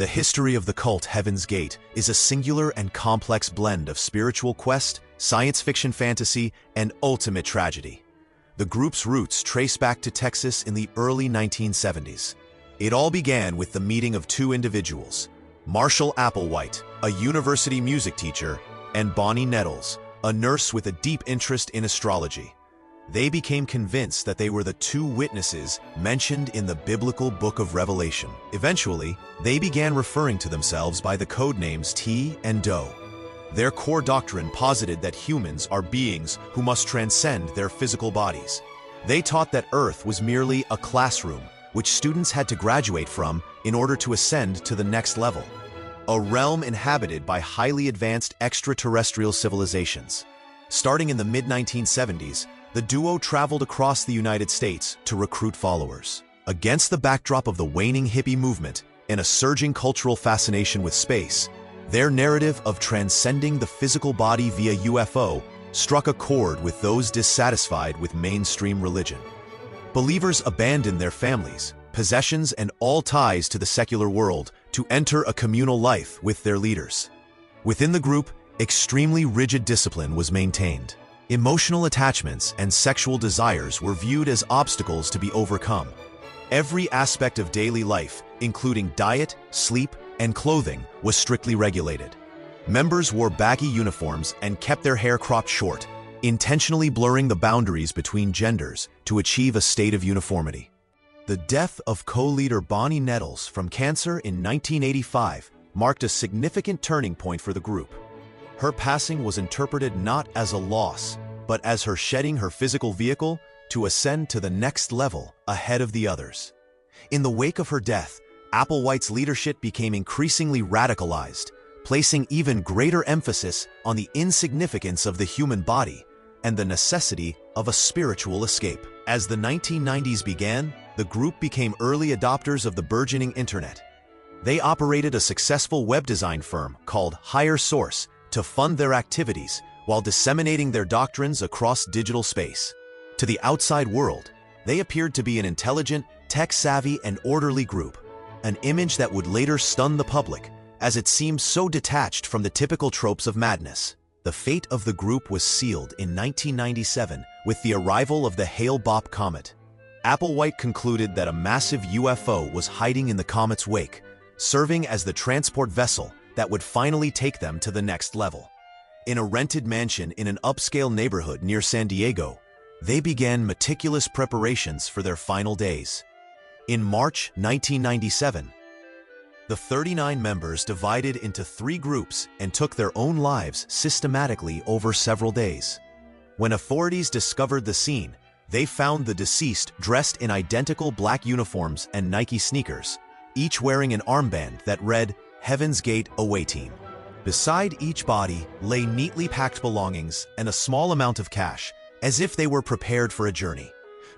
The history of the cult Heaven's Gate is a singular and complex blend of spiritual quest, science fiction fantasy, and ultimate tragedy. The group's roots trace back to Texas in the early 1970s. It all began with the meeting of two individuals, Marshall Applewhite, a university music teacher, and Bonnie Nettles, a nurse with a deep interest in astrology. They became convinced that they were the two witnesses mentioned in the biblical book of Revelation. Eventually, they began referring to themselves by the code names T and Doe. Their core doctrine posited that humans are beings who must transcend their physical bodies. They taught that Earth was merely a classroom, which students had to graduate from in order to ascend to the next level, a realm inhabited by highly advanced extraterrestrial civilizations. Starting in the mid-1970s, the duo traveled across the United States to recruit followers. Against the backdrop of the waning hippie movement and a surging cultural fascination with space, their narrative of transcending the physical body via UFO struck a chord with those dissatisfied with mainstream religion. Believers abandoned their families, possessions, and all ties to the secular world to enter a communal life with their leaders. Within the group, extremely rigid discipline was maintained. Emotional attachments and sexual desires were viewed as obstacles to be overcome. Every aspect of daily life, including diet, sleep, and clothing, was strictly regulated. Members wore baggy uniforms and kept their hair cropped short, intentionally blurring the boundaries between genders to achieve a state of uniformity. The death of co-leader Bonnie Nettles from cancer in 1985 marked a significant turning point for the group. Her passing was interpreted not as a loss, but as her shedding her physical vehicle to ascend to the next level ahead of the others. In the wake of her death, Applewhite's leadership became increasingly radicalized, placing even greater emphasis on the insignificance of the human body and the necessity of a spiritual escape. As the 1990s began, the group became early adopters of the burgeoning internet. They operated a successful web design firm called Higher Source to fund their activities while disseminating their doctrines across digital space. To the outside world, they appeared to be an intelligent, tech-savvy, and orderly group, an image that would later stun the public as it seemed so detached from the typical tropes of madness. The fate of the group was sealed in 1997 with the arrival of the Hale-Bopp comet. Applewhite concluded that a massive UFO was hiding in the comet's wake, serving as the transport vessel that would finally take them to the next level. In a rented mansion in an upscale neighborhood near San Diego, they began meticulous preparations for their final days. In March 1997, the 39 members divided into 3 groups and took their own lives systematically over several days. When authorities discovered the scene, they found the deceased dressed in identical black uniforms and Nike sneakers, each wearing an armband that read, "Heaven's Gate Away Team." Beside each body lay neatly packed belongings and a small amount of cash, as if they were prepared for a journey.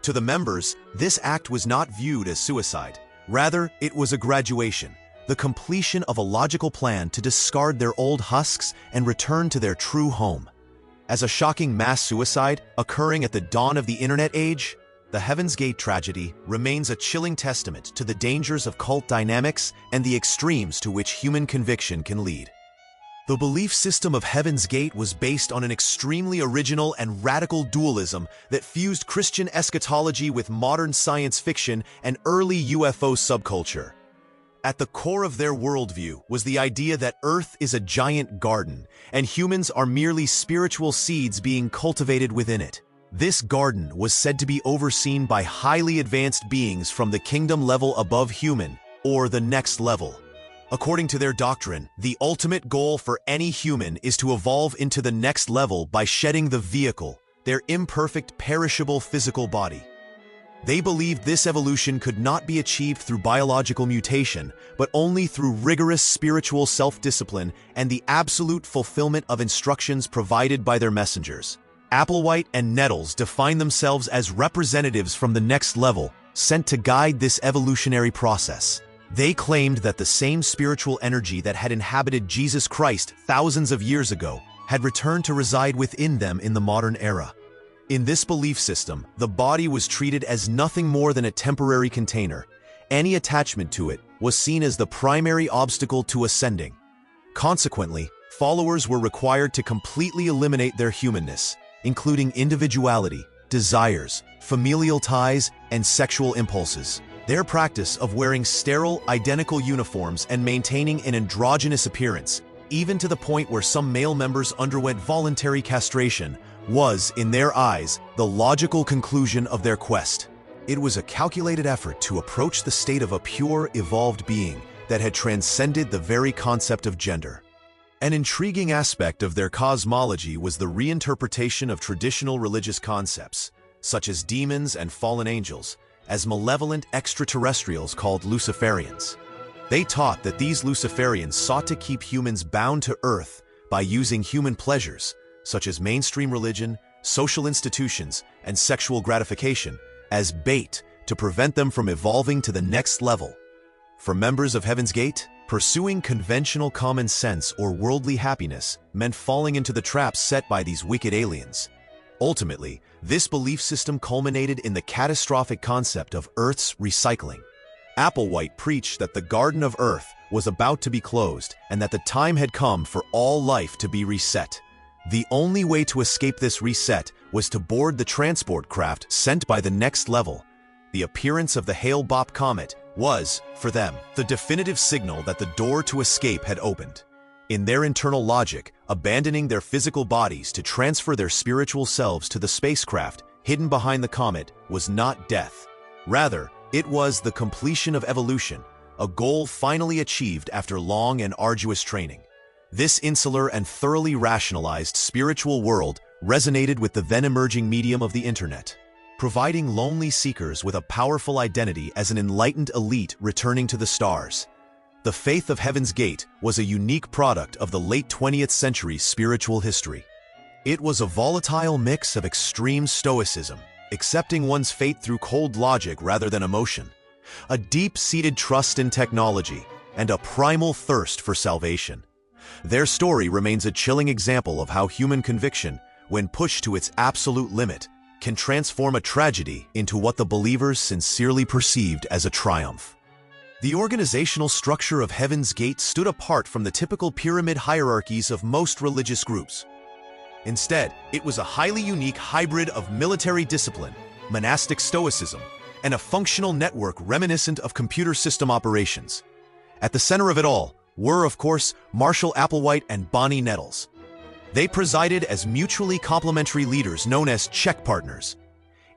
To the members, this act was not viewed as suicide. Rather, it was a graduation, the completion of a logical plan to discard their old husks and return to their true home. As a shocking mass suicide occurring at the dawn of the internet age, the Heaven's Gate tragedy remains a chilling testament to the dangers of cult dynamics and the extremes to which human conviction can lead. The belief system of Heaven's Gate was based on an extremely original and radical dualism that fused Christian eschatology with modern science fiction and early UFO subculture. At the core of their worldview was the idea that Earth is a giant garden, and humans are merely spiritual seeds being cultivated within it. This garden was said to be overseen by highly advanced beings from the kingdom level above human, or the next level. According to their doctrine, the ultimate goal for any human is to evolve into the next level by shedding the vehicle, their imperfect, perishable physical body. They believed this evolution could not be achieved through biological mutation, but only through rigorous spiritual self-discipline and the absolute fulfillment of instructions provided by their messengers. Applewhite and Nettles define themselves as representatives from the next level, sent to guide this evolutionary process. They claimed that the same spiritual energy that had inhabited Jesus Christ thousands of years ago had returned to reside within them in the modern era. In this belief system, the body was treated as nothing more than a temporary container. Any attachment to it was seen as the primary obstacle to ascending. Consequently, followers were required to completely eliminate their humanness, including individuality, desires, familial ties, and sexual impulses. Their practice of wearing sterile, identical uniforms and maintaining an androgynous appearance, even to the point where some male members underwent voluntary castration, was, in their eyes, the logical conclusion of their quest. It was a calculated effort to approach the state of a pure, evolved being that had transcended the very concept of gender. An intriguing aspect of their cosmology was the reinterpretation of traditional religious concepts, such as demons and fallen angels, as malevolent extraterrestrials called Luciferians. They taught that these Luciferians sought to keep humans bound to Earth by using human pleasures, such as mainstream religion, social institutions, and sexual gratification, as bait to prevent them from evolving to the next level. For members of Heaven's Gate, pursuing conventional common sense or worldly happiness meant falling into the traps set by these wicked aliens. Ultimately, this belief system culminated in the catastrophic concept of Earth's recycling. Applewhite preached that the Garden of Earth was about to be closed and that the time had come for all life to be reset. The only way to escape this reset was to board the transport craft sent by the next level. The appearance of the Hale-Bopp comet was, for them, the definitive signal that the door to escape had opened. In their internal logic, abandoning their physical bodies to transfer their spiritual selves to the spacecraft hidden behind the comet was not death. Rather, it was the completion of evolution, a goal finally achieved after long and arduous training. This insular and thoroughly rationalized spiritual world resonated with the then-emerging medium of the internet, providing lonely seekers with a powerful identity as an enlightened elite returning to the stars. The faith of Heaven's Gate was a unique product of the late 20th century spiritual history. It was a volatile mix of extreme stoicism, accepting one's fate through cold logic rather than emotion, a deep-seated trust in technology, and a primal thirst for salvation. Their story remains a chilling example of how human conviction, when pushed to its absolute limit, can transform a tragedy into what the believers sincerely perceived as a triumph. The organizational structure of Heaven's Gate stood apart from the typical pyramid hierarchies of most religious groups. Instead, it was a highly unique hybrid of military discipline, monastic stoicism, and a functional network reminiscent of computer system operations. At the center of it all were, of course, Marshall Applewhite and Bonnie Nettles. They presided as mutually complementary leaders known as check partners.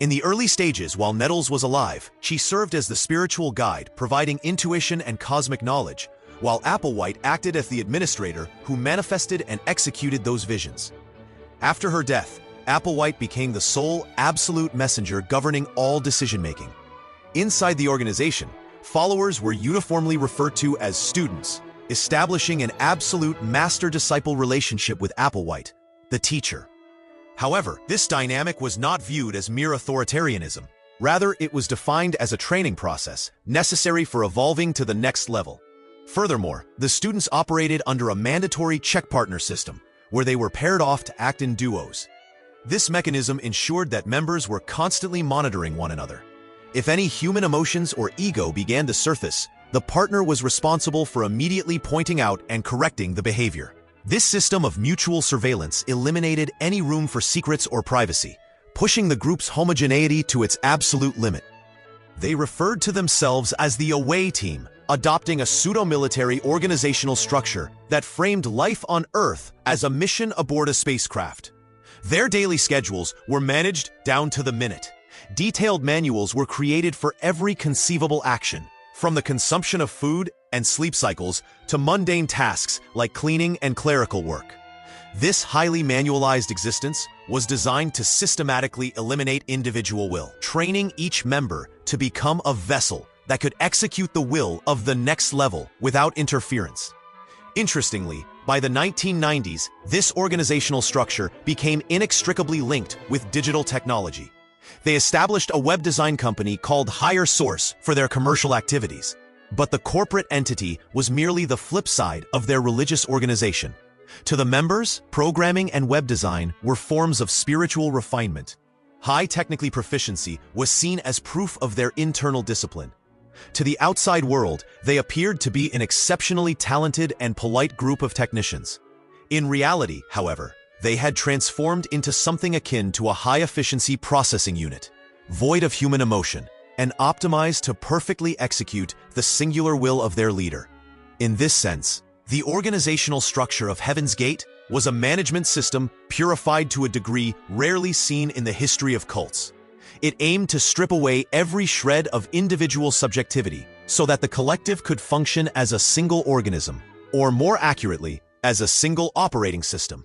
In the early stages, while Nettles was alive, she served as the spiritual guide, providing intuition and cosmic knowledge, while Applewhite acted as the administrator who manifested and executed those visions. After her death, Applewhite became the sole, absolute messenger governing all decision-making. Inside the organization, followers were uniformly referred to as students, establishing an absolute master-disciple relationship with Applewhite, the teacher. However, this dynamic was not viewed as mere authoritarianism. Rather, it was defined as a training process necessary for evolving to the next level. Furthermore, the students operated under a mandatory check partner system, where they were paired off to act in duos. This mechanism ensured that members were constantly monitoring one another. If any human emotions or ego began to surface, the partner was responsible for immediately pointing out and correcting the behavior. This system of mutual surveillance eliminated any room for secrets or privacy, pushing the group's homogeneity to its absolute limit. They referred to themselves as the Away Team, adopting a pseudo-military organizational structure that framed life on Earth as a mission aboard a spacecraft. Their daily schedules were managed down to the minute. Detailed manuals were created for every conceivable action, from the consumption of food and sleep cycles to mundane tasks like cleaning and clerical work. This highly manualized existence was designed to systematically eliminate individual will, training each member to become a vessel that could execute the will of the next level without interference. Interestingly, by the 1990s, this organizational structure became inextricably linked with digital technology. They established a web design company called Higher Source for their commercial activities. But the corporate entity was merely the flip side of their religious organization. To the members, programming and web design were forms of spiritual refinement. High technical proficiency was seen as proof of their internal discipline. To the outside world, they appeared to be an exceptionally talented and polite group of technicians. In reality, however, they had transformed into something akin to a high-efficiency processing unit, void of human emotion, and optimized to perfectly execute the singular will of their leader. In this sense, the organizational structure of Heaven's Gate was a management system purified to a degree rarely seen in the history of cults. It aimed to strip away every shred of individual subjectivity so that the collective could function as a single organism, or more accurately, as a single operating system.